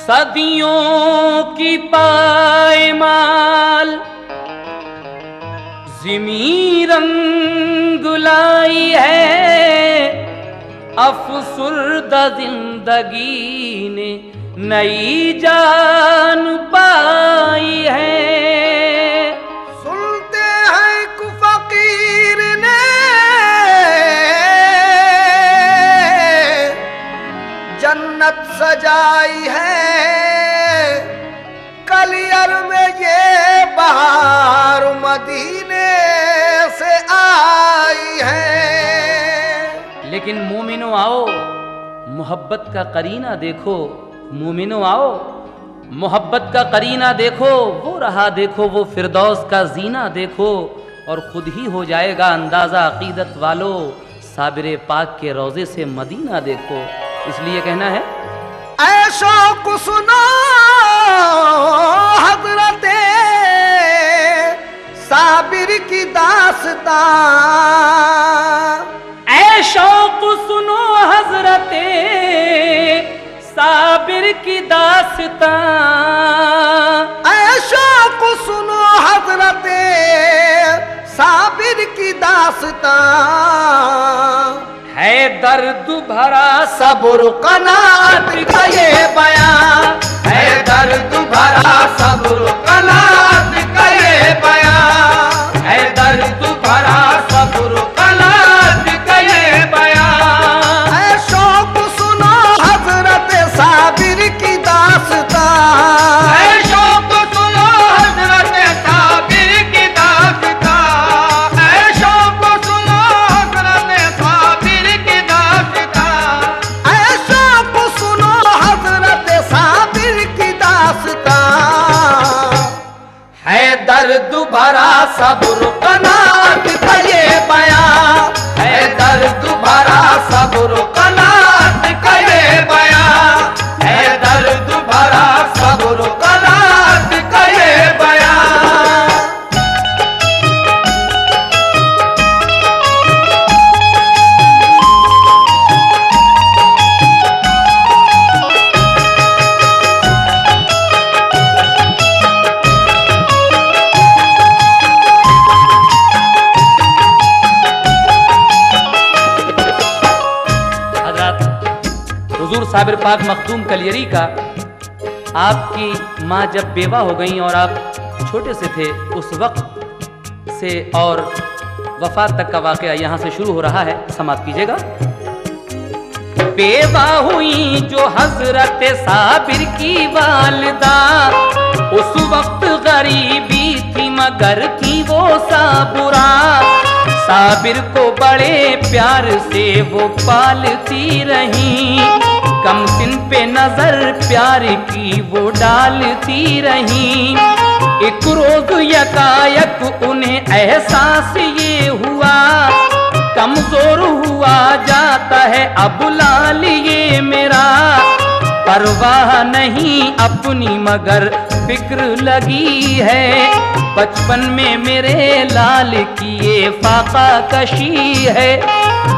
सदियों की पायमाल ज़मीं रंग लाई है, अफसुर्दा जिंदगी ने नई जान पाई है। सुनते हैं एक फकीर ने जन्नत सजाई है, कलियर में ये बहार मदीने से आई है। लेकिन मोमिनो आओ मोहब्बत का करीना देखो, मोमिनो आओ मोहब्बत का करीना देखो, वो रहा देखो वो फिरदौस का जीना देखो, और खुद ही हो जाएगा अंदाजा अकीदत वालों, साबिर पाक के रोजे से मदीना देखो। इसलिए कहना है ऐशो को सुनो हजरते साबिर की दास्तां, ऐशो को सुनो हजरते साबिर की दास्तां, ऐशो को सुनो हजरते साबिर की दास्तां, है दर्द भरा सब्र कनात का ये बयां, है दर्द भरा सब्र कनात का ये बयां, है दर्द भरा सब्र कनात का ये बयां। ऐशो को सुनो हजरत साबिर की दास्तां, ऐशो को सुनो हजरत साबिर की दास्तां, ऐशो को सुनो हजरत साबिर की दास्तां, ऐशो को सुनो हजरत साबिर की दास्तां, है दर्द भरा सब्र कनात का ये बयां, है दर्द भरा सब्र कनात का ये बयां, है दर्द भरा सब्र कनात का ये बयां। हुजूर साबिर पाक मखदूम कलियरी का, आपकी माँ जब बेवा हो गई और आप छोटे से थे उस वक्त से और वफात तक का वाक़या यहाँ से शुरू हो रहा है, समाप्त कीजिएगा। बेवा हुई जो हजरत साबिर की वालिदा, उस वक्त गरीबी थी मगर थी वो साबुरा, साबिर को बड़े प्यार से वो पालती रही, कम सिन पे नजर प्यार की वो डालती रही। एक रोज यकायक उन्हें एहसास ये हुआ, कमजोर हुआ जाता है अब लाल ये मेरा, परवाह नहीं अपनी मगर फिक्र लगी है, बचपन में मेरे लाल की ये फाका कशी है,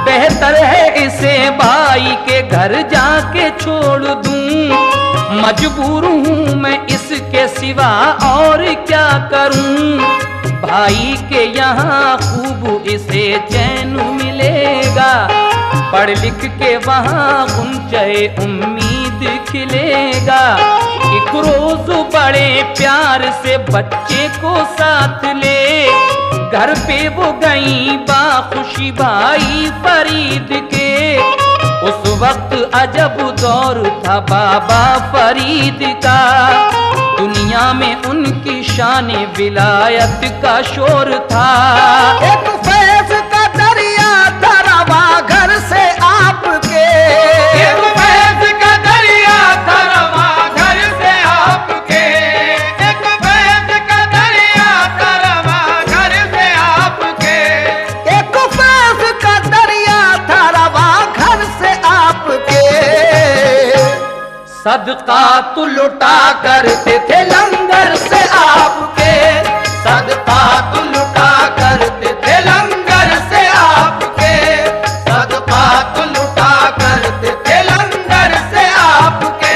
बेहतर है इसे भाई के घर जाके छोड़ दूं, मजबूर हूँ मैं इसके सिवा और क्या करूं, भाई के यहाँ खूब इसे चैन मिलेगा, पढ़ लिख के वहाँ गुंजे उम्मीद खिलेगा। एक रोज बड़े प्यार से बच्चे को साथ ले, घर पे वो गई बाखुशी भाई फरीद के, उस वक्त अजब दौर था बाबा फरीद का, दुनिया में उनकी शान विलायत का शोर था। एक फैज का दरिया था रवा सदका तो लुटा करते थे लंगर से आपके, सदका तो लुटा करते थे लंगर से आपके, सदका तो लुटा करते थे लंगर से आपके।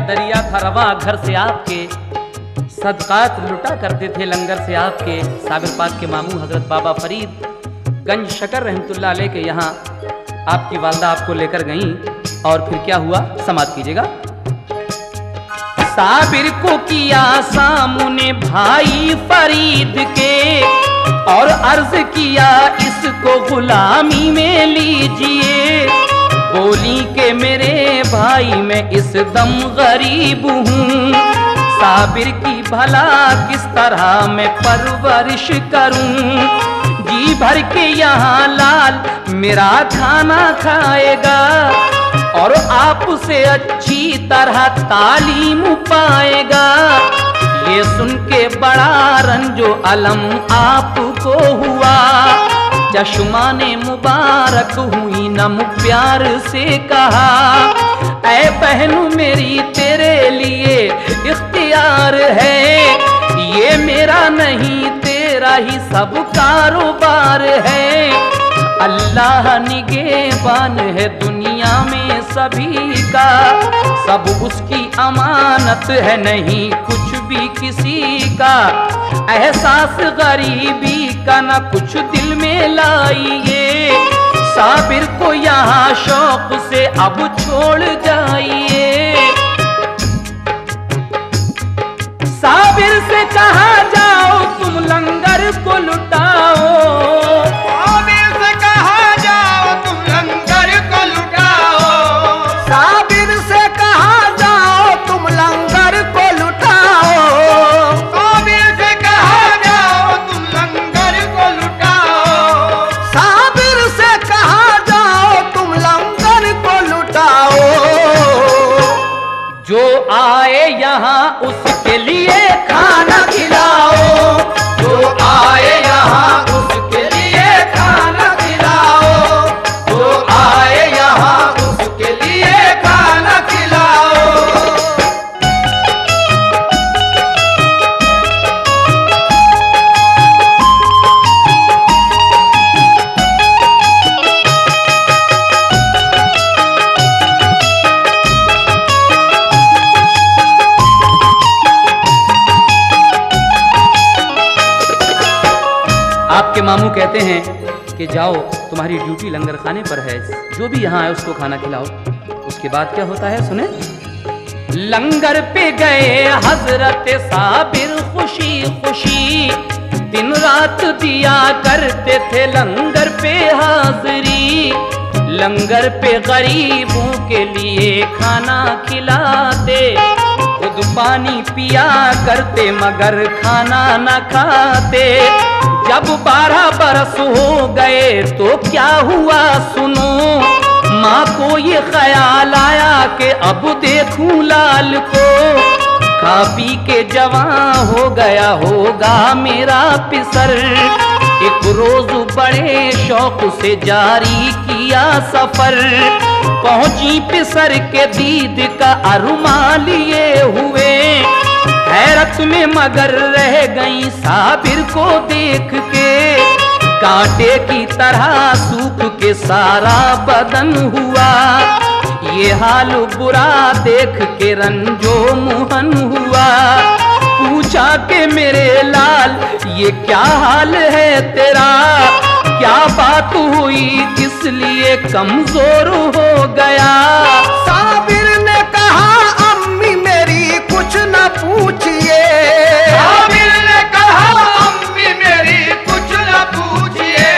दरिया था रवा घर से आपके, सदकात लुटा करते थे लंगर से आपके। साबिर पाक के मामू हजरत बाबा फरीद गंज शकर रहमतुल्लाह अलैह के यहाँ आपकी वालदा आपको लेकर गईं और फिर क्या हुआ समाप्त कीजिएगा। साबिर को किया सामने भाई फरीद के और अर्ज किया इसको गुलामी में लीजिए। बोली के मेरे भाई मैं इस दम गरीब हूँ, साबिर की भला किस तरह मैं परवरिश करूँ। जी भर के यहाँ लाल मेरा खाना खाएगा और आपसे अच्छी तरह तालीम पाएगा। ये सुन के बड़ा रंजो अलम आपको हुआ, चश्माने मुबारक हुई नम प्यार से कहा, ऐ बहनू मेरी तेरे लिए इख्तियार है, ये मेरा नहीं तेरा ही सब कारोबार है। अल्लाह निगहबान है दुनिया में सभी का, सब उसकी अमानत है नहीं कुछ भी किसी का। एहसास गरीबी का न कुछ दिल में लाइए, साबिर को यहाँ शौक से अब छोड़ जाइए। साबिर से कहा जाओ तुम लंगर को लुटाओ, साबिर से कहा जाओ तुम लंगर को लुटाओ, साबिर से कहा जाओ तुम लंगर को लुटाओ, साबिर से कहा जाओ तुम लंगर को लुटाओ, साबिर से कहा जाओ तुम लंगर को लुटाओ। जो आए यहाँ उसके लिए खाना खिलाओ, जो आए यहाँ उसके लिए खाना खिलाओ, जो आए यहाँ उसके लिए खाना खिलाओ। आपके मामू कहते हैं कि जाओ तुम्हारी ड्यूटी लंगर खाने पर है, जो भी यहाँ आए उसको खाना खिलाओ। उसके बाद क्या होता है सुने। लंगर पे गए हजरत साबिर खुशी खुशी, दिन रात दिया करते थे लंगर पे हाजिरी। लंगर पे गरीबों के लिए खाना खिलाते, खुद पानी पिया करते मगर खाना न खाते। जब 12 बरस हो गए तो क्या हुआ सुनो, माँ को ये ख्याल आया कि अब देखूं लाल को, खा पी के जवां हो गया होगा मेरा पिसर। एक रोज बड़े शौक से जारी किया सफर, पहुंची पिसर के दीद का अरुमा लिए हुए। हैरत में मगर रह गई साबिर को देख के, कांटे की तरह सूख के सारा बदन हुआ। ये हाल बुरा देख के रंजो मुहन हुआ, पूछा कि मेरे लाल ये क्या हाल है तेरा, क्या बात हुई इसलिए कमजोर हो गया। साबिर ने कहा अम्मी मेरी कुछ न पूछिए, साबिर ने कहा अम्मी मेरी कुछ न पूछिए,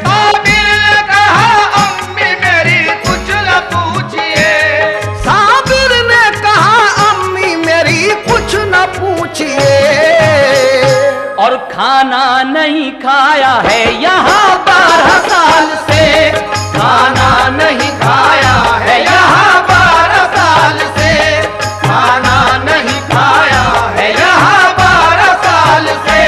साबिर ने कहा अम्मी मेरी कुछ न पूछिए। खाना नहीं खाया है यहाँ 12 साल से, खाना नहीं खाया है यहाँ 12 साल से, खाना नहीं खाया है यहाँ 12 साल से।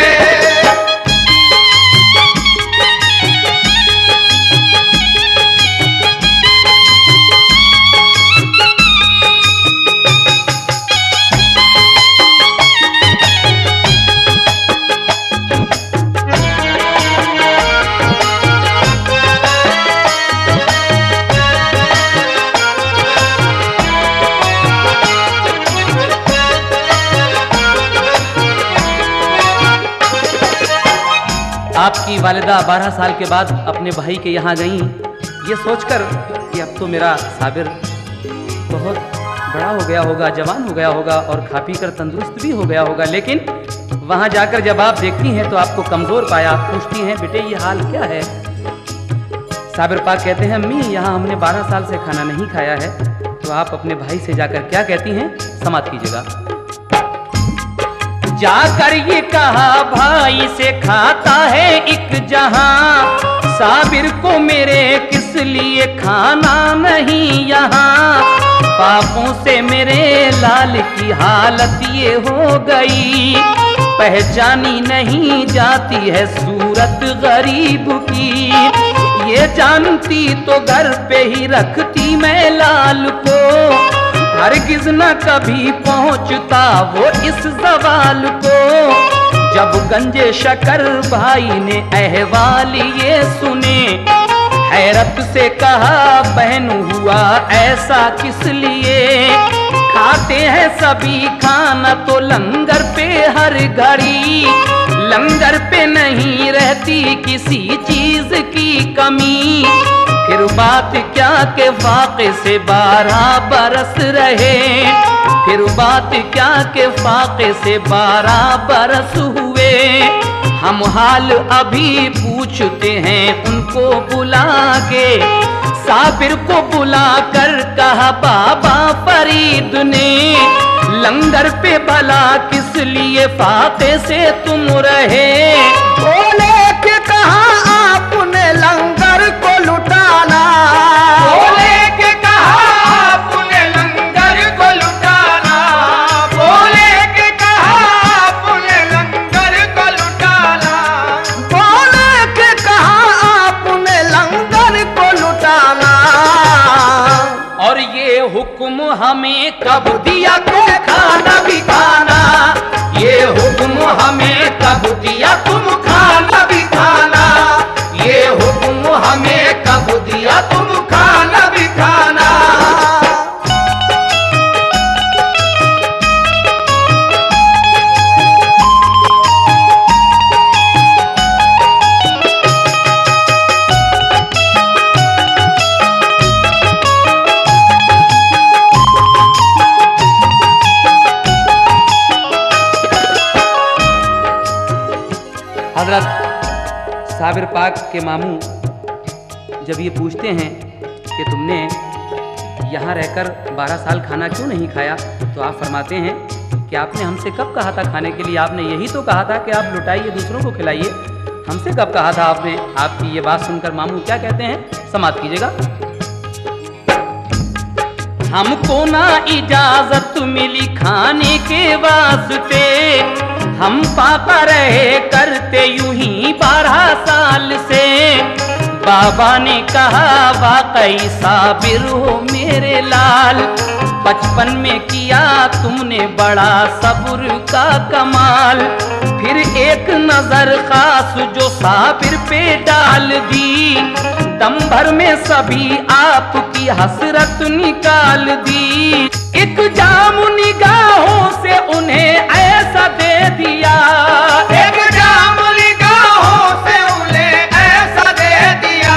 आपकी वालिदा 12 साल के बाद अपने भाई के यहाँ गईं, ये सोचकर कि अब तो मेरा साबिर बहुत बड़ा हो गया होगा, जवान हो गया होगा और खा पी कर तंदुरुस्त भी हो गया होगा। लेकिन वहाँ जाकर जब आप देखती हैं तो आपको कमज़ोर पाया। पूछती हैं, बेटे ये हाल क्या है? साबिर पाक कहते हैं, अम्मी यहाँ हमने 12 साल से खाना नहीं खाया है। तो आप अपने भाई से जाकर क्या कहती हैं, समाप्त कीजिएगा। जाकर ये कहा भाई से खाता है एक जहां, साबिर को मेरे किस लिए खाना नहीं यहाँ। पापों से मेरे लाल की हालत ये हो गई, पहचानी नहीं जाती है सूरत गरीब की। ये जानती तो घर पे ही रखती मैं लाल को, हरगिज न कभी पहुंचता वो इस सवाल को। जब गंजे शकर भाई ने अहवाल ये सुने, हैरत से कहा बहन हुआ ऐसा किस लिए। खाते हैं सभी खाना तो लंगर पे हर घड़ी, लंगर पे नहीं रहती किसी चीज की कमी। फिर बात क्या के फाके से 12 बरस रहे, फिर बात क्या के फाके से 12 बरस हुए। हम हाल अभी पूछते हैं उनको बुला के, साबिर को बुला कर कहा बाबा फरीद ने, लंगर पे भला किस लिए फाके से तुम रहे। बोले कि कहा आपने लंगर को लुटाना, बोले कि कहा आपने लंगर को लुटाना, बोले कि कहा आपने लंगर को लुटाना, बोले कि कहा आपने लंगर को लुटाना। और ये हुक्म हमें कब दिया तुम खाना भी खाना, ये हुक्म हमें कब दिया तुम खाना भी खाना, ये हुक्म हमें कब दिया तुम खाना भी खाना। हजरत साबिर पाक के मामू जब ये पूछते हैं कि तुमने यहाँ रहकर 12 साल खाना क्यों नहीं खाया, तो आप फरमाते हैं कि आपने हमसे कब कहा था खाने के लिए, आपने यही तो कहा था कि आप लुटाइए दूसरों को खिलाइए, हमसे कब कहा था आपने। आपकी ये बात सुनकर मामू क्या कहते हैं, समाप्त कीजिएगा। हमको ना इजाजत मिली खाने के वास्ते, हम पापा रहे करते यूं ही 12 साल से। बाबा ने कहा वाकई साबिर हो मेरे लाल, बचपन में किया तुमने बड़ा सब्र का कमाल। फिर एक नजर खास जो साबिर पे डाल दी, दम भर में सभी आपकी हसरत निकाल दी। एक जाम निगाहों से उन्हें ऐसा दे दिया, एक जाम निगाहों से उन्हें ऐसा दे दिया,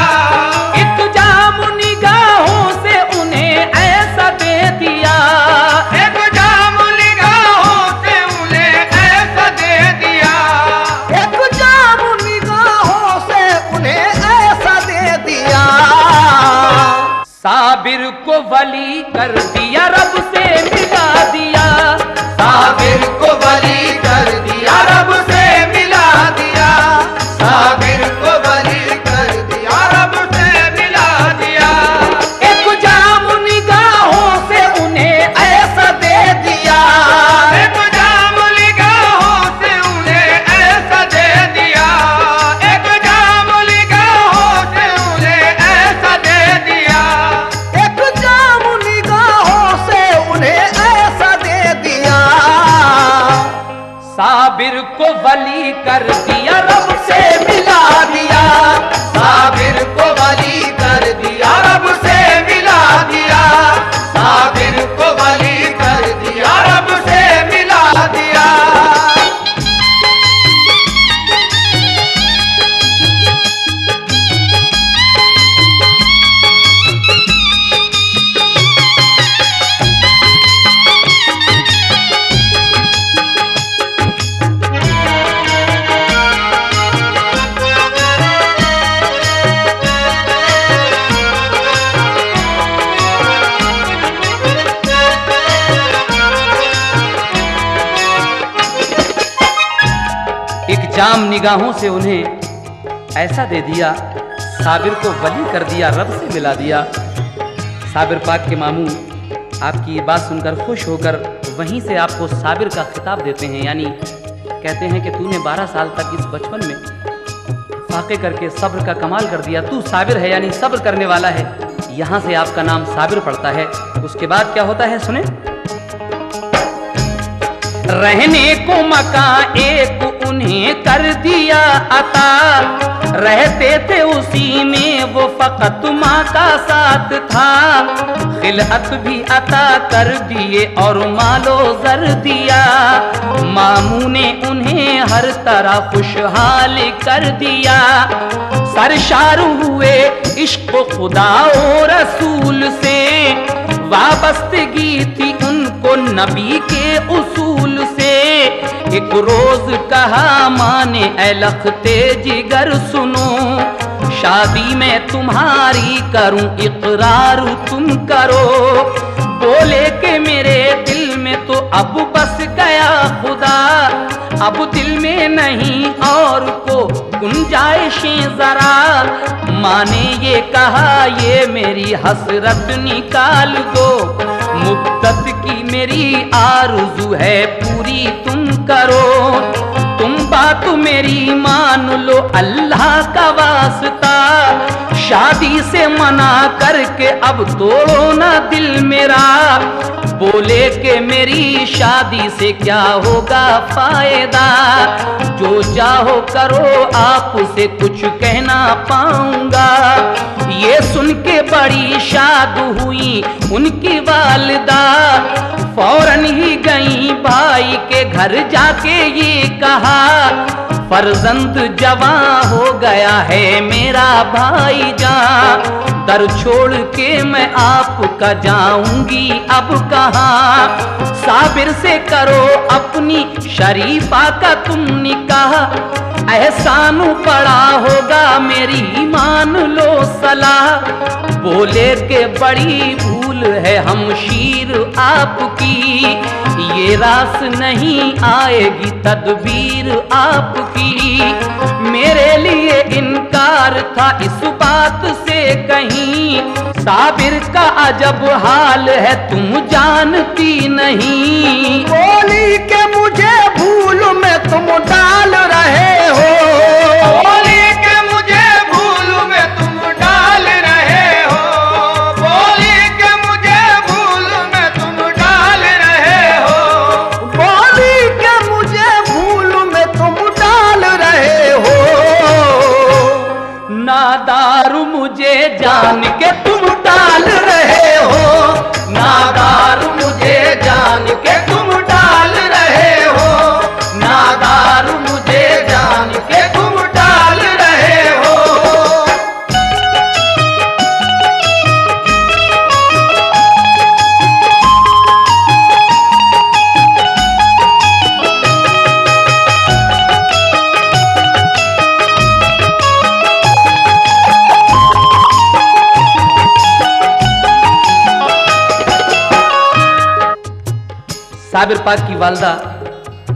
एक जाम निगाहों से उन्हें ऐसा दे दिया, एक जाम निगाहों से उन्हें ऐसा दे दिया, एक जाम निगाहों से उन्हें ऐसा दे दिया। साबिर को वली कर दिया, रब से मिला दिया, साबिर को वली कर दिया, रब से वली कर दिया, रब से मिला दिया। साबिर को वली कर दिया, रब से मिला दिया। साबिर को वली कर दिया, रब से मिला दिया। एक जाम निगाहों से उन्हें ऐसा दे दिया, साबिर को वली कर दिया, रब से मिला दिया। साबिर पाक के मामू आपकी ये बात सुनकर खुश होकर वहीं से आपको साबिर का खिताब देते हैं, यानी कहते हैं कि तूने 12 साल तक इस बचपन में फाके करके सब्र का कमाल कर दिया, तू साबिर है यानी सब्र करने वाला है। यहाँ से आपका नाम साबिर पड़ता है। उसके बाद क्या होता है सुने। रहने को मकान एक उन्हें कर दिया अता, रहते थे उसी में वो फकत माँ का साथ था। खिलअत भी अता कर दिए और मालो जर दिया, मामू ने उन्हें हर तरह खुशहाल कर दिया। सरशार हुए इश्क खुदा और रसूल से, वाबस्तगी थी उनको नबी के उसूल से। एक रोज कहा माने ऐ लखते जिगर सुनो, शादी में तुम्हारी करूं इकरार तुम करो। बोले कि मेरे दिल में तो अब बस गया खुदा, अब दिल में नहीं और को गुंजाइशें जरा। माँ ने ये कहा ये मेरी हसरत निकाल दो, मुद्दत की मेरी आरज़ू है पूरी तुम करो। तुम बात मेरी मान लो अल्लाह का वास्ता, शादी से मना करके अब तोड़ो ना दिल मेरा। बोले कि मेरी शादी से क्या होगा फायदा, जो चाहो करो आपसे कुछ कहना पाऊंगा। ये सुन के बड़ी शाद हुई उनकी वालिदा, फौरन ही गई भाई के घर जाके ये कहा, फर्जंद जवां हो गया है मेरा भाई जान। दर छोड़ के मैं आपका जाऊंगी अब कहाँ। साबिर से करो अपनी शरीफा का तुम निकाह, एहसान पड़ा होगा मेरी मान लो सलाह। बोले के बड़ी भूल है हमशीर आपकी, ये रास नहीं आएगी तदबीर आपकी। मेरे लिए इनकार था इस बात से कहीं, साबिर का अजब हाल है तुम जानती नहीं। बोली के मुझे भूल में तुम डाल रहे हो, बोली के मुझे भूल में तुम डाल रहे हो। बोली के मुझे भूल में तुम डाल रहे हो, बोली के मुझे भूल में तुम डाल रहे हो। नादारू मुझे जान के तुम डाल रहे हो, नादारू मुझे जान के तुम डाल रहे हो, नादारू मुझे जान के तुम डाल रहे हो। साबिर पाक की वालदा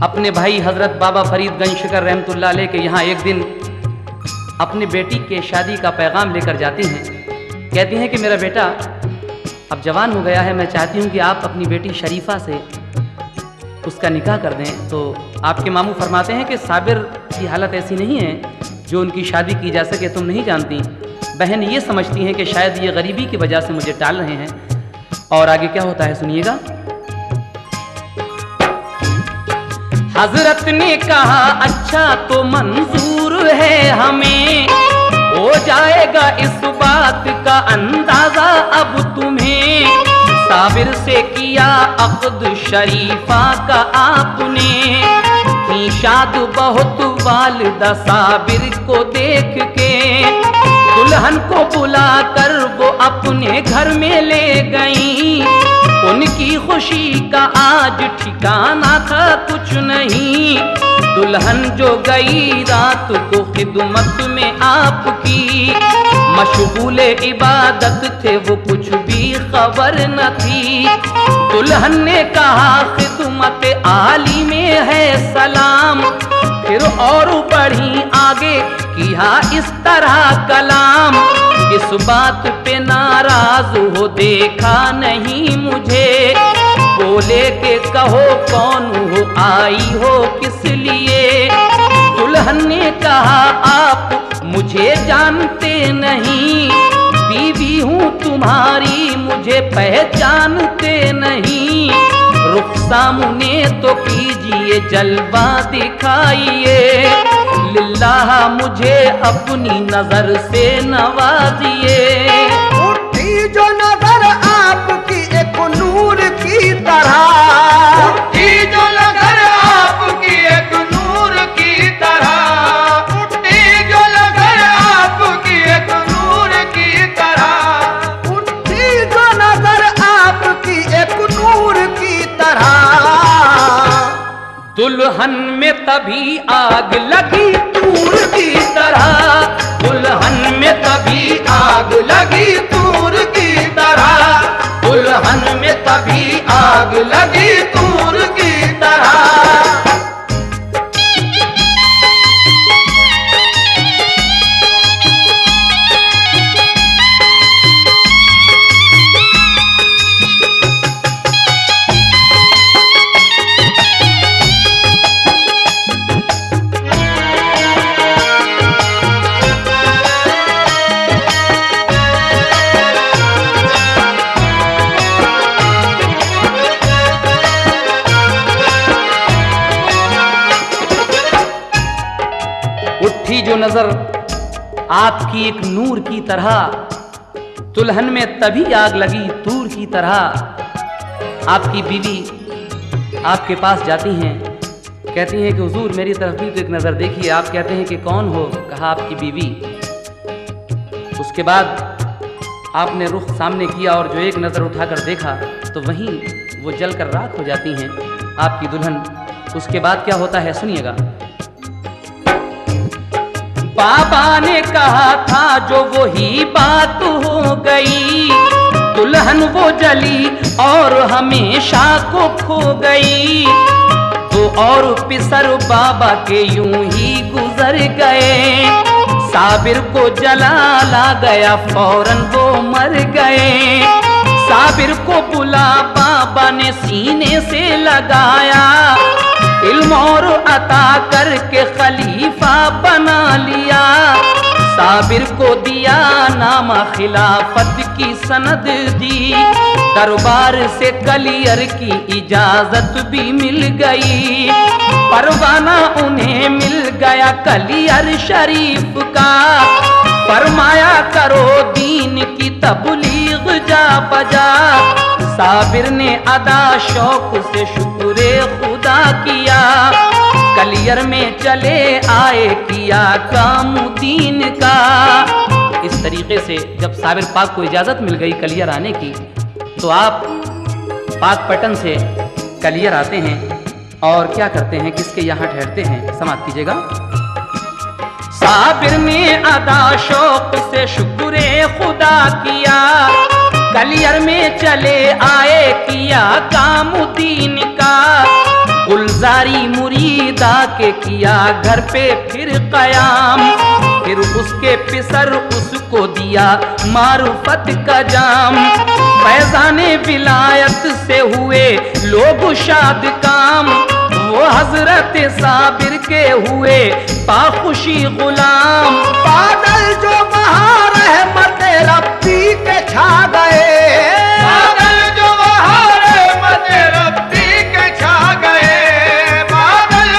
अपने भाई हजरत बाबा फरीद गंज शिकर रहमतुल्लाह अलैह के यहाँ एक दिन अपनी बेटी के शादी का पैगाम लेकर जाती हैं। कहती हैं कि मेरा बेटा अब जवान हो गया है, मैं चाहती हूँ कि आप अपनी बेटी शरीफा से उसका निकाह कर दें। तो आपके मामू फरमाते हैं कि साबिर की हालत ऐसी नहीं है जो उनकी शादी की जा सके, तुम नहीं जानती। बहन ये समझती हैं कि शायद ये गरीबी की वजह से मुझे टाल रहे हैं। और आगे क्या होता है सुनिएगा। हजरत ने कहा अच्छा तो मंजूर है हमें, हो जाएगा इस बात का अंदाजा अब तुम्हें। साबिर से किया अक़्द शरीफा का आपने, थी शाद बहुत वालिदा साबिर को देख के। दुल्हन को बुलाकर वो अपने घर में ले गई, उनकी खुशी का आज ठिकाना था कुछ नहीं। दुल्हन जो गई रात को खिदमत में आपकी, मशगूले इबादत थे वो कुछ भी खबर न थी। दुल्हन ने कहा खिदमत आली में है सलाम, फिर और बढ़ी आगे किया इस तरह कलाम। इस बात पे नाराज हो देखा नहीं मुझे, बोले के कहो कौन हो आई हो किस लिए। दुल्हन ने कहा आप मुझे जानते नहीं, बीवी हूँ तुम्हारी मुझे पहचानते नहीं। रुख सामने तो कीजिए जलवा दिखाइए, लिल्लाह मुझे अपनी नजर से नवाजिए। उठी जो नजर आपकी एक नूर की तरह, उठी जो नजर आपकी एक नूर की तरह, उठी जो नजर आपकी एक नूर की तरह, उठी जो नजर आपकी एक नूर की तरह। दुल्हन में तभी आग लगी तूर की तरह, दुल्हन में तभी आग लगी तूर की तरह, दुल्हन में तभी आग लगी तूर की तरह। उठी जो नजर आपकी एक नूर की तरह, दुल्हन में तभी आग लगी तूर की तरह। आपकी बीवी आपके पास जाती हैं, कहती हैं कि हुजूर मेरी तरफ भी तो एक नजर देखिए। आप कहते हैं कि कौन हो? कहा आपकी बीवी। उसके बाद आपने रुख सामने किया और जो एक नजर उठाकर देखा तो वहीं वो जलकर राख हो जाती हैं आपकी दुल्हन। उसके बाद क्या होता है सुनिएगा। बाबा ने कहा था जो वही बात हो गई, दुल्हन वो जली और हमेशा को खो गई। तो और पिसर बाबा के यूं ही गुजर गए, साबिर को जलाला गया फौरन वो मर गए। साबिर को बुला बाबा ने सीने से लगाया, इल्म और अता करके खलीफा बना लिया। साबिर को दिया नामा खिलाफत की सनद दी, दरबार से कलियर की इजाजत भी मिल गई। परवाना उन्हें मिल गया कलियर शरीफ का, फरमाया करो दीन की तबलीग जा बजा। साबिर ने अदा शौक से शुक्र खुदा किया, कलियर में चले आए किया काम दीन का। इस तरीके से जब साबिर पाक को इजाजत मिल गई कलियर आने की, तो आप पाक पटन से कलियर आते हैं और क्या करते हैं, किसके यहाँ ठहरते हैं, समाप्त कीजिएगा। साबिर ने अदा शौक से शुक्र खुदा किया, कलियर में चले आए किया काम दीन का। गुलजारी मुरीदा के किया घर पे फिर कयाम, फिर उसके पिसर उसको दिया मारुफत का जाम। फैजाने विलायत से हुए लोग शाद काम, वो हजरत साबिर के हुए बाखुशी गुलाम। बादल जो वहाँ रहमत रब्बी के छा गए, बादल जो वहाँ रहमत रब्बी के छा गए, बादल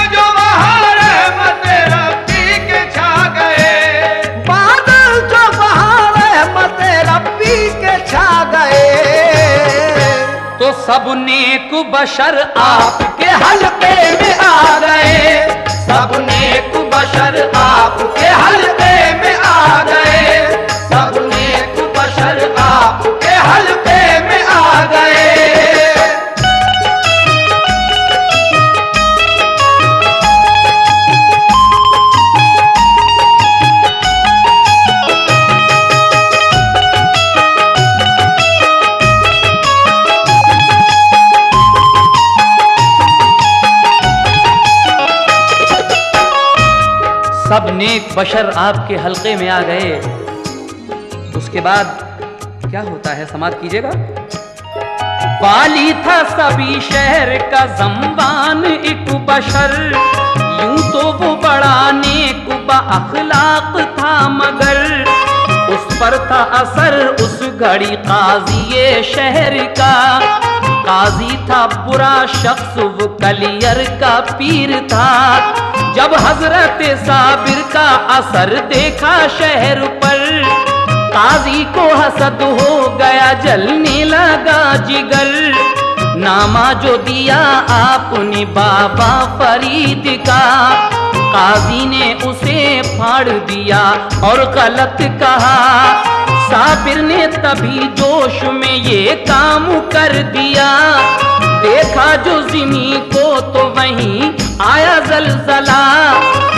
बशर आपके हल्के में आ गए, सब नेक बशर आपके हल्के में आ गए, सब नेक बशर आपके हल्के में आ गए। सब नेक बशर आपके हल्के में आ गए। उसके बाद क्या होता है, समाप्त कीजिएगा। वाली था सभी शहर का ज़म्बान एक बशर, यूं तो वो बड़ा नेक अखलाक था, मगर उस पर था असर उस घड़ी काज़ी शहर का। काजी था बुरा शख्स, वो कलियर का पीर था। जब हजरत साबिर का असर देखा शहर पर, काजी को हसद हो गया, जलने लगा जिगर। नामा जो दिया आपने बाबा फरीद का, काजी ने उसे फाड़ दिया और गलत कहा। साबिर ने तभी जोश में ये काम कर दिया, देखा जो ज़मीं को तो वहीं आया ज़लज़ला।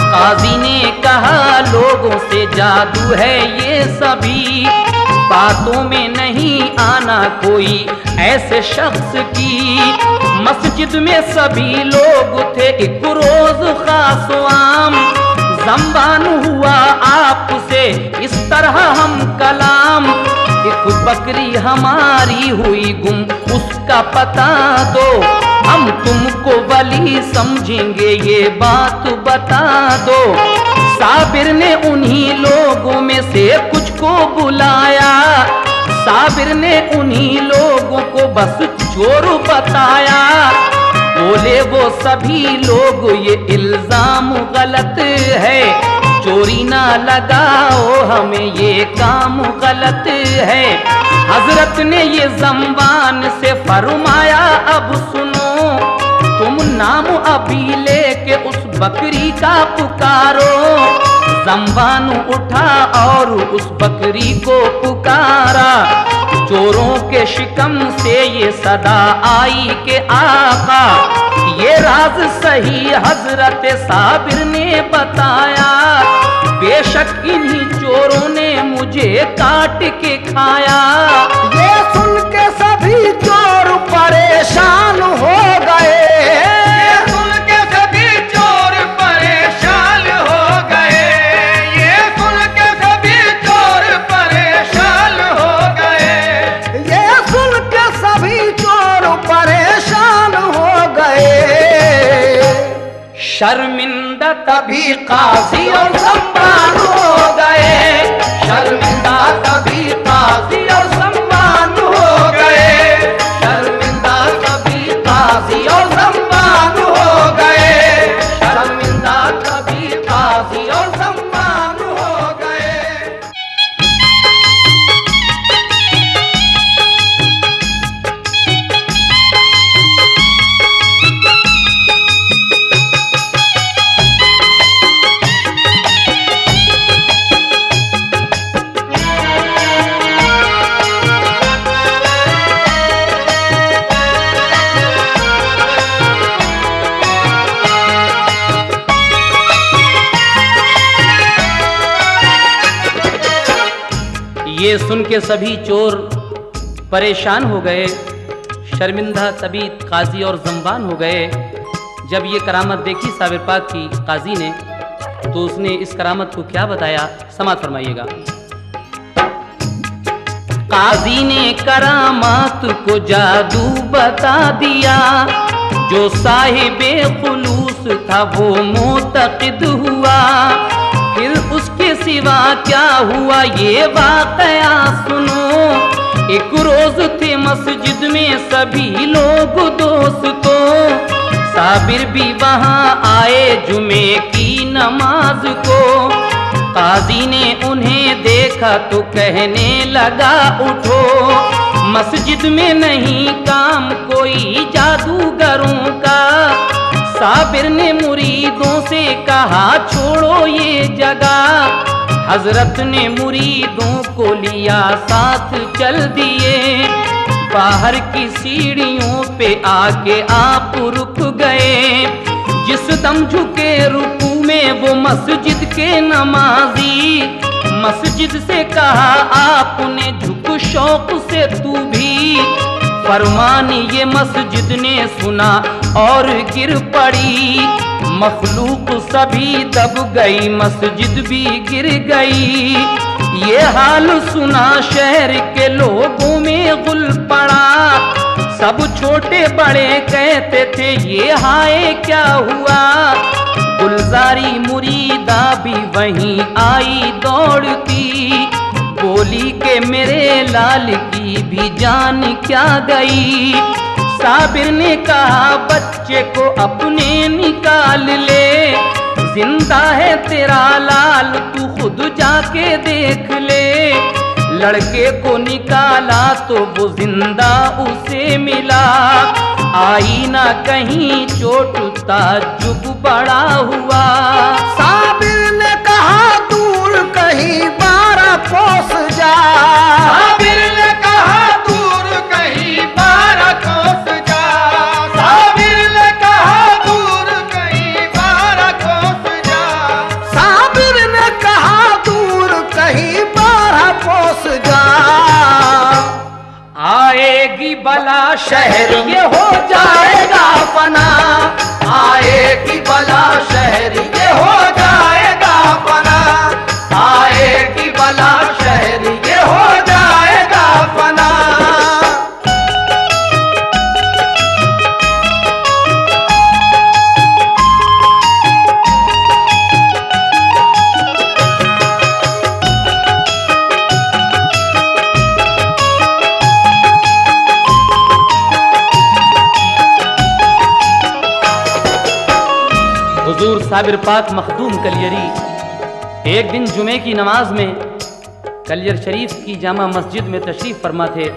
काजी ने कहा लोगों से जादू है ये सभी, बातों में नहीं आना कोई ऐसे शख्स की। मस्जिद में सभी लोग थे एक रोज खास आम, ज़म्बान हुआ आपसे इस तरह हम कलाम। एक बकरी हमारी हुई गुम, उसका पता दो, हम तुमको वली समझेंगे ये बात बता दो। साबिर ने उन्हीं लोगों में से कुछ को बुलाया, साबिर ने उन्हीं लोगों को बस चोर बताया। बोले वो सभी लोग ये इल्जाम गलत है, चोरी ना लगाओ हमें ये काम गलत है। हजरत ने ये ज़म्बान से फरमाया अब सुनो, तुम नाम अभी लेके उस बकरी का पुकारो। ज़म्बान उठा और उस बकरी को पुकारा, चोरों के शिकम से ये सदा आई के आका। ये राज सही हजरत साबिर ने बताया, बेशक इन्हीं चोरों ने मुझे काट के खाया। ये सुन के सभी चोर परेशान हो गए, ये सुन के सभी चोर परेशान हो गए, ये सुन के सभी चोर परेशान हो गए, ये सुन के सभी चोर परेशान हो गए। शर्मिंदा तभी काजी और ज़म्बान हो गए, शर्मिंदा तभी काजी और ज़म्बान हो गए, शर्मिंदा तभी काजी और ज़म्बान हो गए, शर्मिंदा तभी काजी और ज़म्बान हो गए। ये सुन के सभी चोर परेशान हो गए, शर्मिंदा तभी काजी और ज़म्बान हो गए। जब ये करामत देखी साबिर पाक की काजी ने, तो उसने इस करामत को क्या बताया, समाअत फरमाइएगा। काजी ने करामात को जादू बता दिया, जो साहिबे खुलूस था वो मोतक़िद हुआ। फिर उसके सिवा क्या हुआ ये वाक़या सुनो। एक रोज थे मस्जिद में सभी लोग दोस्तों, साबिर भी वहाँ आए जुमे की नमाज को। काजी ने उन्हें देखा तो कहने लगा उठो, मस्जिद में नहीं काम कोई जादूगरों का। साबिर ने मुरीदों से कहा छोड़ो ये जगह। हजरत ने मुरीदों को लिया साथ चल दिए। बाहर की सीढ़ियों पे आके आप रुक गए। जिस दम झुके रुकू में वो मस्जिद के नमाजी। मस्जिद से कहा आपने झुक शौक से तू भी। फरमान ये मस्जिद ने सुना और गिर पड़ी। मखलूक सभी दब गई, मस्जिद भी गिर गई। ये हाल सुना शहर के लोगों में गुल पड़ा। सब छोटे बड़े कहते थे ये हाय क्या हुआ। गुलजारी मुरीदा भी वहीं आई दौड़ती। बोली के मेरे लाल की भी जान क्या गई। साबिर ने कहा बच्चे को अपने निकाल ले। जिंदा है तेरा लाल तू खुद जाके देख ले। लड़के को निकाला तो वो जिंदा उसे मिला। आई ना कहीं चोट ताज्जुब बड़ा हुआ। साबिर ने कहा दूर कहीं 12 कोस जा। साबिर ने कहा दूर कहीं 12 कोस जा। साबिर ने कहा दूर कहीं 12 कोस जा। साबिर ने कहा दूर कहीं 12 कोस जा। आएगी बला शहर ये हो जाएगा फना। आएगी बला शहर ये हो जाएगा फना। आएगी बला शहर ये हो जाएगा फना। हुजूर साबिर पाक मखदूम कलियरी एक दिन जुमे की नमाज में कलियर शरीफ की जामा मस्जिद में तशरीफ़ फरमा थे।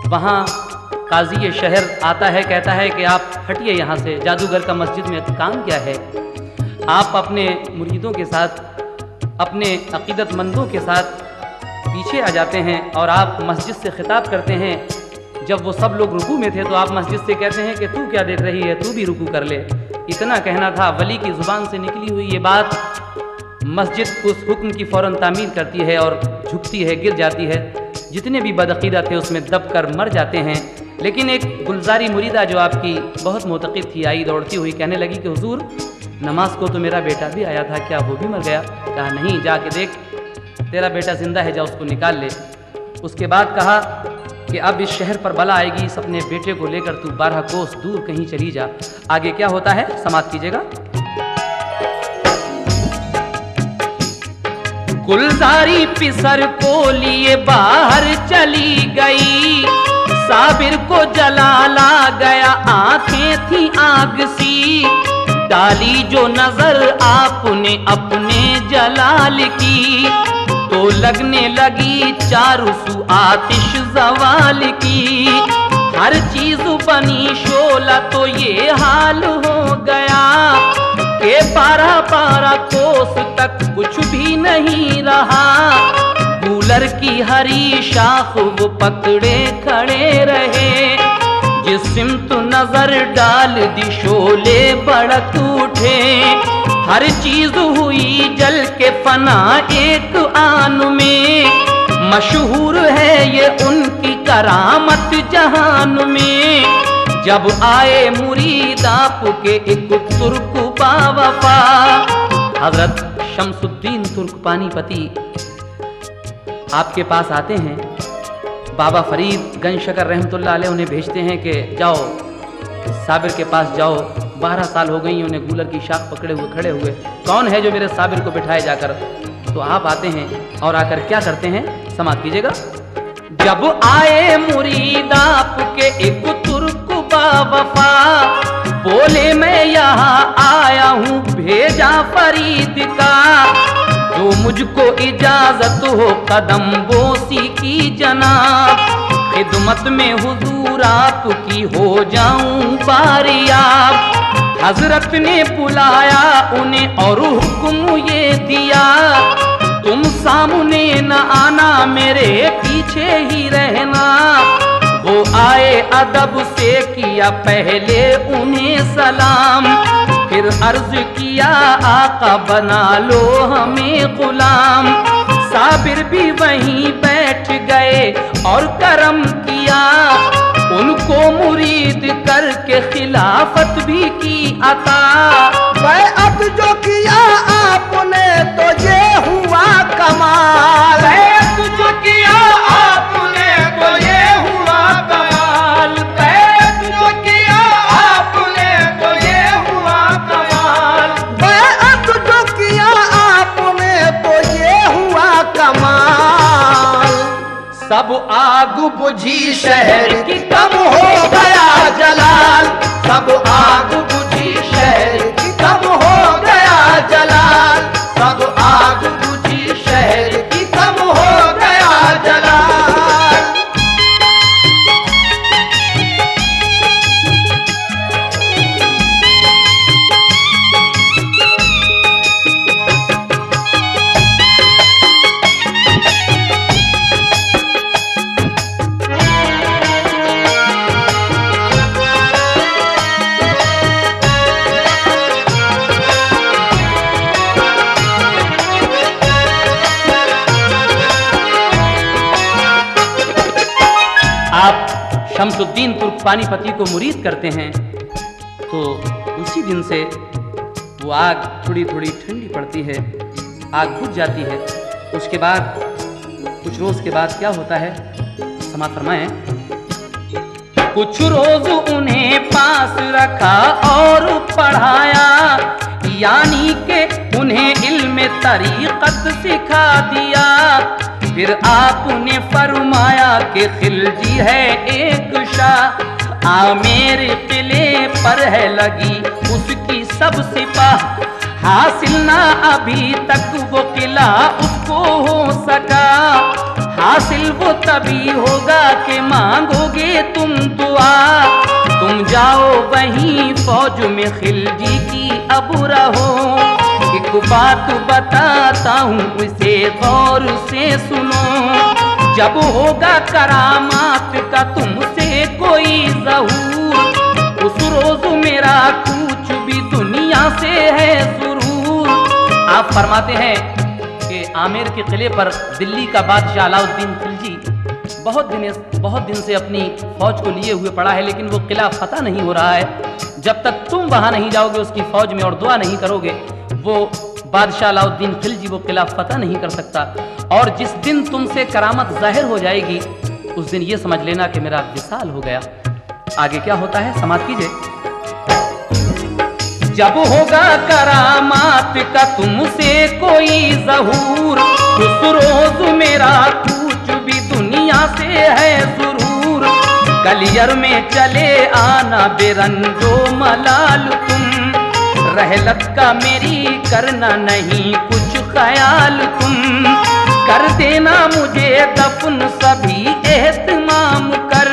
वहाँ काजी शहर आता है, कहता है कि आप हटिए यहाँ से, जादूगर का मस्जिद में काम क्या है। आप अपने मुरीदों के साथ, अपने अकीदतमंदों के साथ पीछे आ जाते हैं और आप मस्जिद से खिताब करते हैं। जब वो सब लोग रुकू में थे तो आप मस्जिद से कहते हैं कि तू क्या देख रही है, तू भी रुकू कर ले। इतना कहना था। वली की ज़ुबान से निकली हुई ये बात मस्जिद उस हुक्म की फ़ौरन तामीर करती है और झुकती है, गिर जाती है। जितने भी बदअक़ीदा थे उसमें दब कर मर जाते हैं। लेकिन एक गुलजारी मुरीदा जो आपकी बहुत मोतक़िद थी, आई दौड़ती हुई कहने लगी कि हुजूर नमाज को तो मेरा बेटा भी आया था, क्या वो भी मर गया? कहा नहीं, जाके देख तेरा बेटा ज़िंदा है, जा उसको निकाल ले। उसके बाद कहा कि अब इस शहर पर बला आएगी, इस अपने बेटे को लेकर तू 12 कोस दूर कहीं चली जा। आगे क्या होता है समाप्त कीजिएगा। गुलजारी पिसर को लिए बाहर चली गई। साबिर को जलाल आ गया, आंखें थी आग सी। डाली जो नजर आपने अपने जलाल की, तो लगने लगी चारों सू आतिश जवाल की। हर चीज बनी शोला तो ये हाल हो गया कि 12 कोस तक कुछ भी नहीं रहा। कूलर की हरी शाख वो पकड़े खड़े रहे। जिस सिमत नजर डाल दी शोले भड़क उठे। हर चीज हुई जल के फना एक आन में। मशहूर है ये उनकी करामत जहान में। जब आए मुरीद आपके एक तुर्क बावफा, हजरत शमसुद्दीन तुर्क पानीपती आपके पास आते हैं। बाबा फरीद गंज शकर रहमतुल्लाह अलैह उन्हें भेजते हैं कि जाओ साबिर के पास जाओ। 12 साल हो गई उन्हें कूलर की शाख पकड़े हुए खड़े हुए। कौन है जो मेरे साबिर को बिठाए जाकर? तो आप आते हैं और आकर क्या करते हैं समाप्त कीजिएगा। जब आए मुरीद आपके एक तुर्क बावफा, बोले मैं यहाँ आया हूँ भेजा फरीद का। जो मुझको इजाजत हो कदम बोसी की जनाब, खिदमत में हुजूर आपकी हो जाऊं बारियाब। हजरत ने बुलाया उन्हें और हुक्म ये दिया, तुम सामने न आना, मेरे पीछे ही रहना। वो आए अदब से किया पहले उन्हें सलाम, फिर अर्ज किया आका बना लो हमें गुलाम। साबिर भी वहीं बैठ गए और करम किया, उनको मुरीद करके खिलाफत भी की अता। बैअत जो किया आपने तो ये हुआ कमाल, बैअत जो किया आपने तो ये हुआ कमाल, बैअत जो किया आपने तो ये हुआ कमाल, बैअत जो किया आपने तो ये हुआ कमाल। सब आग बुझी शहर की कम हो गया जलाल, सब आग बुझी शहर की कम हो गया जलाल, सब आग बुझी शहर की कम हो गया जलाल। आप शमसुद्दीन तुर्क पानीपती को मुरीद करते हैं तो उसी दिन से वो आग थोड़ी थोड़ी ठंडी पड़ती है, आग बुझ जाती है। उसके बाद कुछ रोज के बाद क्या होता है, समाप्त फरमाएं। कुछ रोज उन्हें पास रखा और पढ़ाया, यानी के उन्हें इल्म तरीक़त सिखा दिया। फिर आपने फरमाया कि खिलजी है एक शाह, आमेर किले पर है लगी उसकी सब सिपाह। हासिल ना अभी तक वो किला उसको हो सका, हासिल वो तभी होगा कि मांगोगे तुम दुआ। तुम जाओ वहीं फौज में खिलजी की अब रहो, एक बात बताता हूँ उसे गौर से सुनो। जब होगा करामात का तुमसे कोई ज़हूर, उस रोज मेरा कुछ भी दुनिया से है सुरूर। आप फरमाते हैं कि आमेर के किले पर दिल्ली का बादशाह अलाउद्दीन खिलजी बहुत दिन से अपनी फौज को लिए हुए पड़ा है, लेकिन वो किला फतह नहीं हो रहा है। जब तक तुम वहां नहीं जाओगे उसकी फौज में और दुआ नहीं करोगे, वो बादशाह अलाउद्दीन खिलजी वो किला फतह नहीं कर सकता। और जिस दिन तुमसे करामत जाहिर हो जाएगी उस दिन ये समझ लेना कि मेरा विसाल हो गया। आगे क्या होता है, समाप्त कीजिए। जब होगा करामात का तुमसे कोई ज़हूर, उस रोज मेरा कुछ भी दुनिया से है सुरूर। गलियर में चले आना बेरंजो मलाल तुम, रहलत का मेरी करना नहीं कुछ ख्याल तुम। कर देना मुझे दफन सभी एहतमाम कर,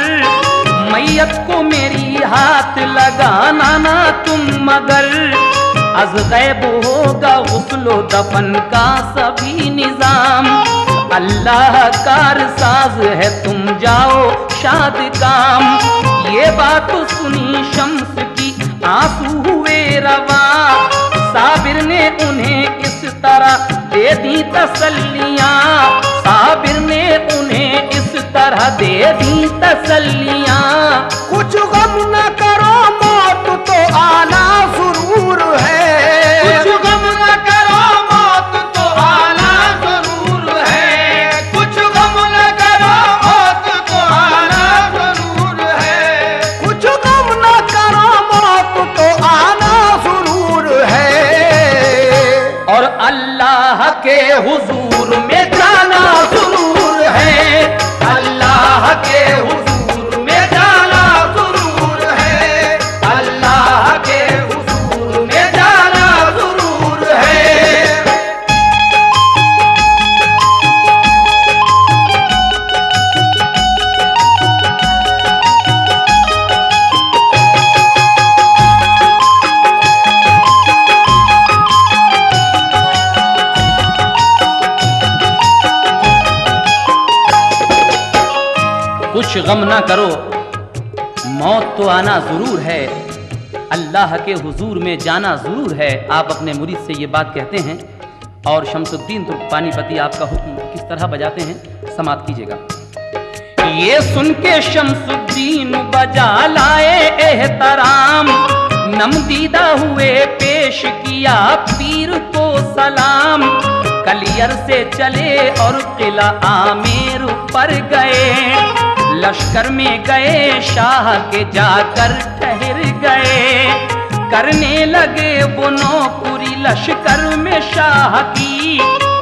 मैयत को मेरी हाथ लगाना ना तुम मगर। अज गैब होगा गुस्लो दफन का सभी निजाम, अल्लाह कार साज है तुम जाओ शाद काम। ये बात सुनी शम्स की आंसू हुए रवा, साबिर ने उन्हें इस तरह दे दी तसल्लियां, साबिर ने उन्हें इस तरह दे दी तसल्लियां। कुछ गम न करो मौत तो आना जरूर है, कुछ गम न करो मौत तो आना जरूर है, कुछ गम न करो मौत तो आना जरूर है, कुछ गम न करो मौत तो आना जरूर है। और अल्लाह के हुजूर में जाना जरूर है, अल्लाह के हुजूर में जाना जरूर है, अल्लाह के हुजूर में जाना जरूर है। गम ना करो, मौत तो आना जरूर है, अल्लाह के हुजूर में जाना जरूर है। आप अपने मुरीद से ये बात कहते हैं और शमसुद्दीन तुर्कपानीपति आपका हुक्म किस तरह बजाते हैं, समाप्त कीजिएगा। ये सुन के शमसुद्दीन बजा लाए एहतराम, नमदीदा हुए पेश किया पीर को सलाम। कलियर से चले और किला आमेर पर गए, लश्कर में गए शाह के जाकर ठहर गए। करने लगे वो नौकरी लश्कर में शाह की,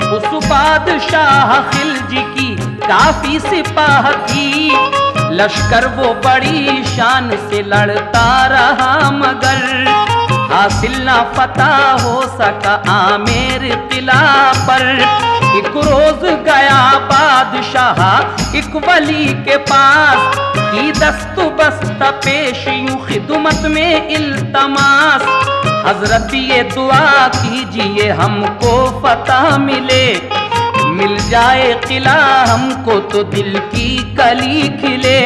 उस बादशाह खिलजी की काफी सिपाह थी। लश्कर वो बड़ी शान से लड़ता रहा मगर हासिल ना फतह हो सका आमेर किला पर। एक रोज गया बादशाह एक वली के पास, की दस्तबस्त पेश यूं खिदमत में इल्तमास। हजरत ये दुआ कीजिए हमको फतह मिले, मिल जाए किला हमको तो दिल की कली खिले।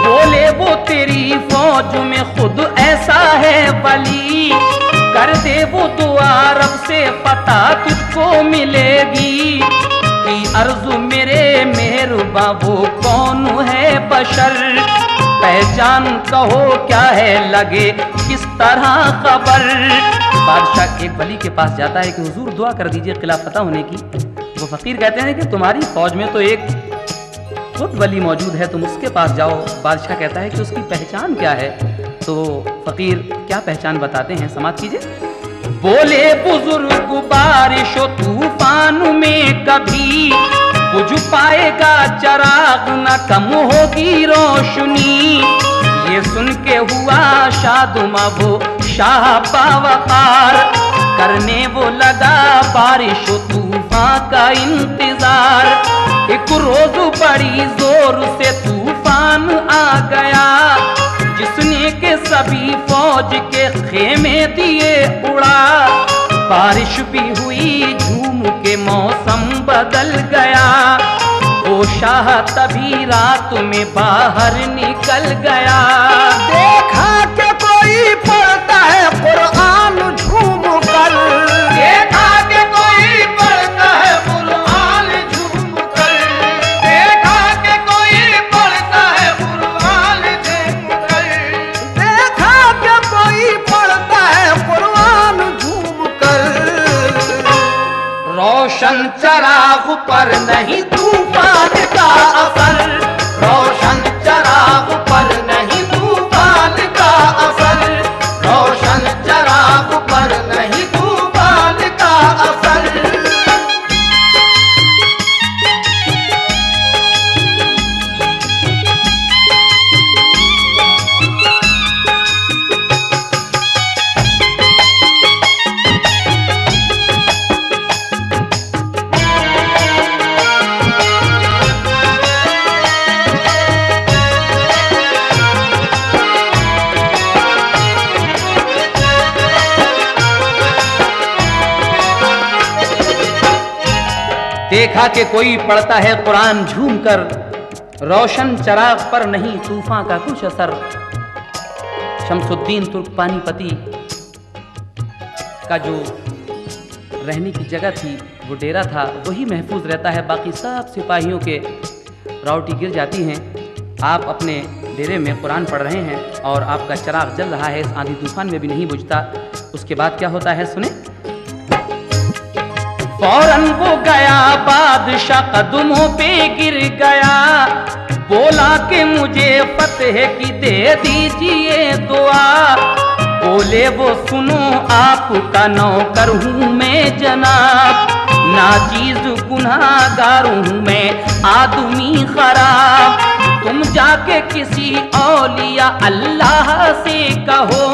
बोले वो तेरी फौज में खुद ऐसा है वली, कर दे वो दुआ रब से पता तुझको मिलेगी। की अर्जु मेरे मेहरबा वो कौन है बशर, पहचान कहो क्या है लगे किस तरह खबर। बादशाह एक वली के पास जाता है कि हुजूर दुआ कर दीजिए किला फतह होने की। वो फकीर कहते हैं कि तुम्हारी फौज में तो एक खुद वली मौजूद है, तुम उसके पास जाओ। बादशाह कहता है कि उसकी पहचान क्या है, तो फकीर क्या पहचान बताते हैं, समाप्त कीजिए। बोले बुजुर्ग बारिश व तूफान में कभी बुझ पाएगा चराग, न कम होगी रोशनी। ये सुन के हुआ शादुमा वो शाह बावकार, करने वो लगा बारिश व तूफान का इंतजार। एक रोज बड़ी जोर से तूफान आ गया, जिसने के सभी फौज के खेमे दिए उड़ा। बारिश भी हुई झूम के मौसम बदल गया, वो शाह तभी रात में बाहर निकल गया। देखा कि कोई पढ़ता है कुरान झूम कर, देखा कि कोई पढ़ता है कुरान झूम कर, देखा कि कोई पढ़ता है कुरान झूम कर, देखा कि कोई पढ़ता है कुरान झूम कर। रोशन चराग पर नहीं तूफान का असर, रोशन चराग पर नहीं तूफान का असर, रोशन चराग पर नहीं तूफान का असर। देखा कि कोई पढ़ता है कुरान झूम कर, रोशन चराग पर नहीं तूफान का कुछ असर। शमसुद्दीन तुर्कपानीपति का जो रहने की जगह थी, वो डेरा था, वही महफूज रहता है। बाकी सब सिपाहियों के रावटी गिर जाती हैं। आप अपने डेरे में कुरान पढ़ रहे हैं और आपका चराग जल रहा है, इस आंधी तूफान में भी नहीं बुझता। उसके बाद क्या होता है सुने। फौरन वो गया बादशाह कदमों पे गिर गया, बोला कि मुझे फतेह की दे दीजिए दुआ। बोले वो सुनो आपका नौकर हूँ मैं जनाब, नाचीज गुनाहगार हूँ मैं आदमी खराब। तुम जाके किसी औलिया अल्लाह से कहो,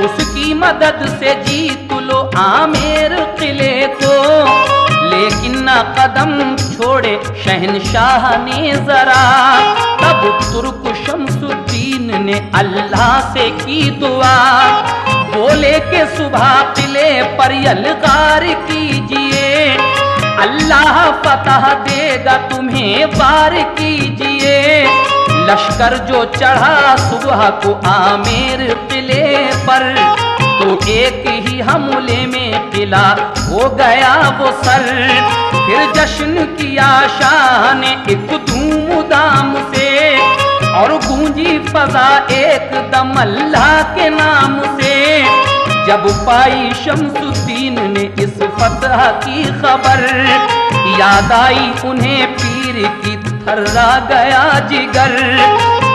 उसकी मदद से जीत लो आमेर किले को। लेकिन न कदम छोड़े शहनशाह ने जरा, तब तुर्क शमसुद्दीन ने अल्लाह से की दुआ। बोले के सुबह किले पर यलगार कीजिए, अल्लाह फतह देगा तुम्हें वार कीजिए। लश्कर जो चढ़ा सुबह को आमेर किले पर, तो एक ही हमले में किला हो गया वो सर। फिर जश्न किया शाह ने एक धूम दाम से, और गूंजी फजा एकदम अल्लाह के नाम से। जब पाई शम्सुद्दीन ने इस फतह की खबर, याद आई उन्हें पीर की, थर्रा गया जिगर।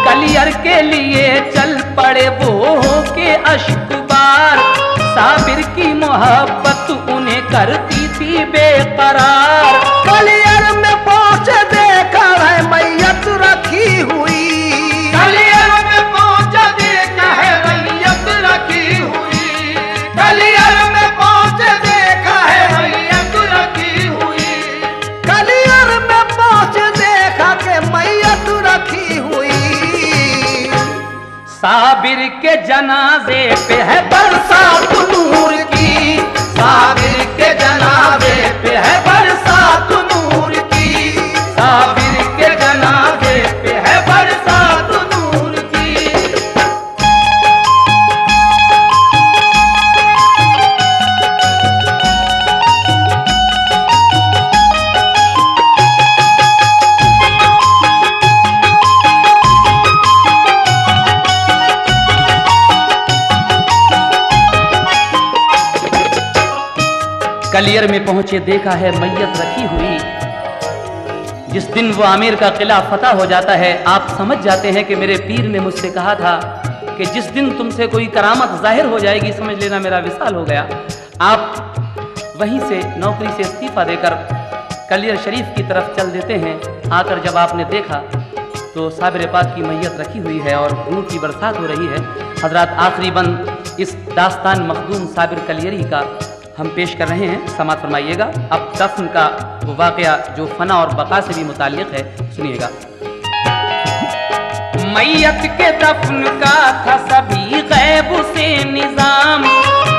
कलियर के लिए चल पड़े वो के अश्कबार, साबिर की मोहब्बत उन्हें करती थी बेकरार। कलियर में पहुंच देखा है मैयत रखी हुई, कलियर में पहुंच देखा है मैयत रखी हुई, कलियर में पहुंच देखा है मैयत रखी हुई, कलियर में पहुंच देखा के मैयत रखी हुई। साबिर के जनाजे पे है बरसात नूर की, साबिर के जनाजे पे है बरसात नूर की, साबिर के जनाजे पे है बरसात नूर की। कलियर में पहुंचे देखा है मैयत रखी हुई। जिस दिन वो आमिर का किला फतह हो जाता है, आप समझ जाते हैं कि मेरे पीर ने मुझसे कहा था कि जिस दिन तुमसे कोई करामत जाहिर हो जाएगी, समझ लेना मेरा विसाल हो गया। आप वहीं से नौकरी से इस्तीफा देकर कलियर शरीफ की तरफ चल देते हैं। आकर जब आपने देखा तो साबिर पाक की मैयत रखी हुई है और नूर की बरसात हो रही है। हजरात, आखिरी बंद इस दास्तान मखदूम साबिर कलियरी का हम पेश कर रहे हैं, समाअत फरमाइएगा। अब दफन का वो वाक़या जो फना और बका से भी मुताल्लिक़ है, सुनिएगा। मैयत के दफन का था सभी गैब से निजाम,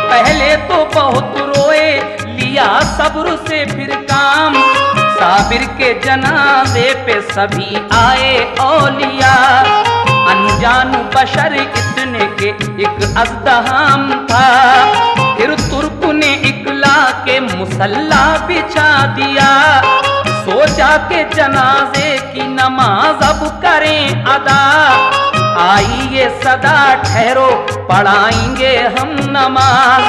पहले तो बहुत रोए, लिया सब्र से फिर काम। साबिर के जनाजे पे सभी आए औलिया, अनजान बशर इतने के एक अज़दहाम था। फिर तुर्क ने इकला के मुसल्ला बिछा दिया, सोचा के जनाजे की नमाज अब करें अदा। आई ये सदा ठहरो पढ़ाएंगे हम नमाज,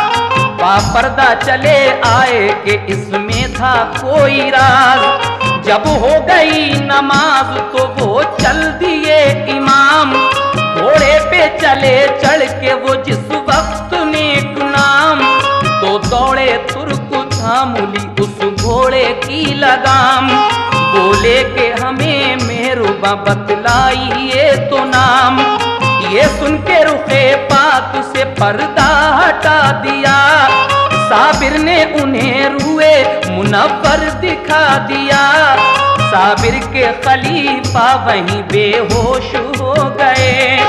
बापर्दा चले आए कि इसमें था कोई राज। जब हो गई नमाज तो वो चल दिए इमाम, घोड़े पे चले चढ़ के वो जिस वक्त नेक नाम। तो दौड़े तुर्क थामुली उस घोड़े की लगाम, बोले के हमें मेहरुबा बतलाइए तो नाम। ये सुन के रुखे पाक से पर्दा हटा दिया, साबिर ने उन्हें रुए मुनव्वर दिखा दिया। साबिर के खलीफा वहीं बेहोश हो गए,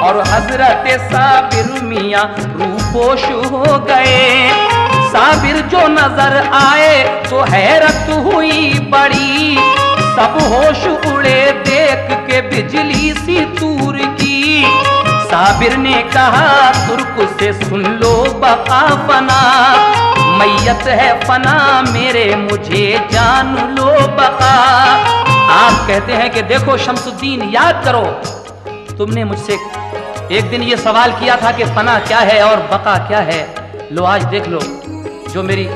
और हजरत साबिर मियाँ रूपोश हो गए। साबिर जो नजर आए तो हैरत हुई बड़ी, सब होश उड़े देख के बिजली सी तूर की। साबिर ने कहा तुर्क से सुन लो बका फना, मैयत है फना मेरे मुझे जान लो बका। आप कहते हैं कि देखो शम्सुद्दीन, याद करो तुमने मुझसे एक दिन ये सवाल किया था कि फना क्या है और बका क्या है। लो आज देख लो, जो मेरी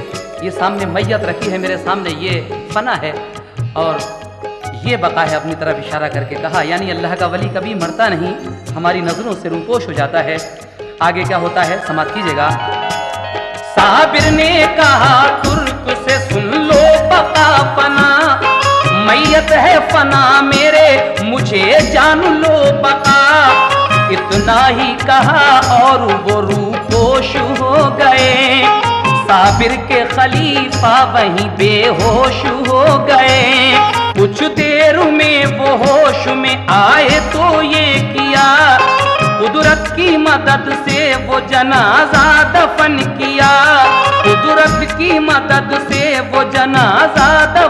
ये सामने मैयत रखी है मेरे सामने, ये फना है और ये बका है। अपनी तरफ इशारा करके कहा, यानी अल्लाह का वली कभी मरता नहीं, हमारी नजरों से रूपोश हो जाता है। आगे क्या होता है समाप्त कीजिएगा। साबिर ने कहा तुर्क से सुन लो बका फना, मैयत है फना मेरे मुझे जान लो बका। इतना ही कहा और वो रूपोश हो गए, साबिर के खलीफा वहीं बेहोश हो गए। कुछ देर में वो होश में आए तो ये किया, कुदरत की मदद से वो जनाजा दफन किया। कुदरत की मदद से वो जनाजा दफन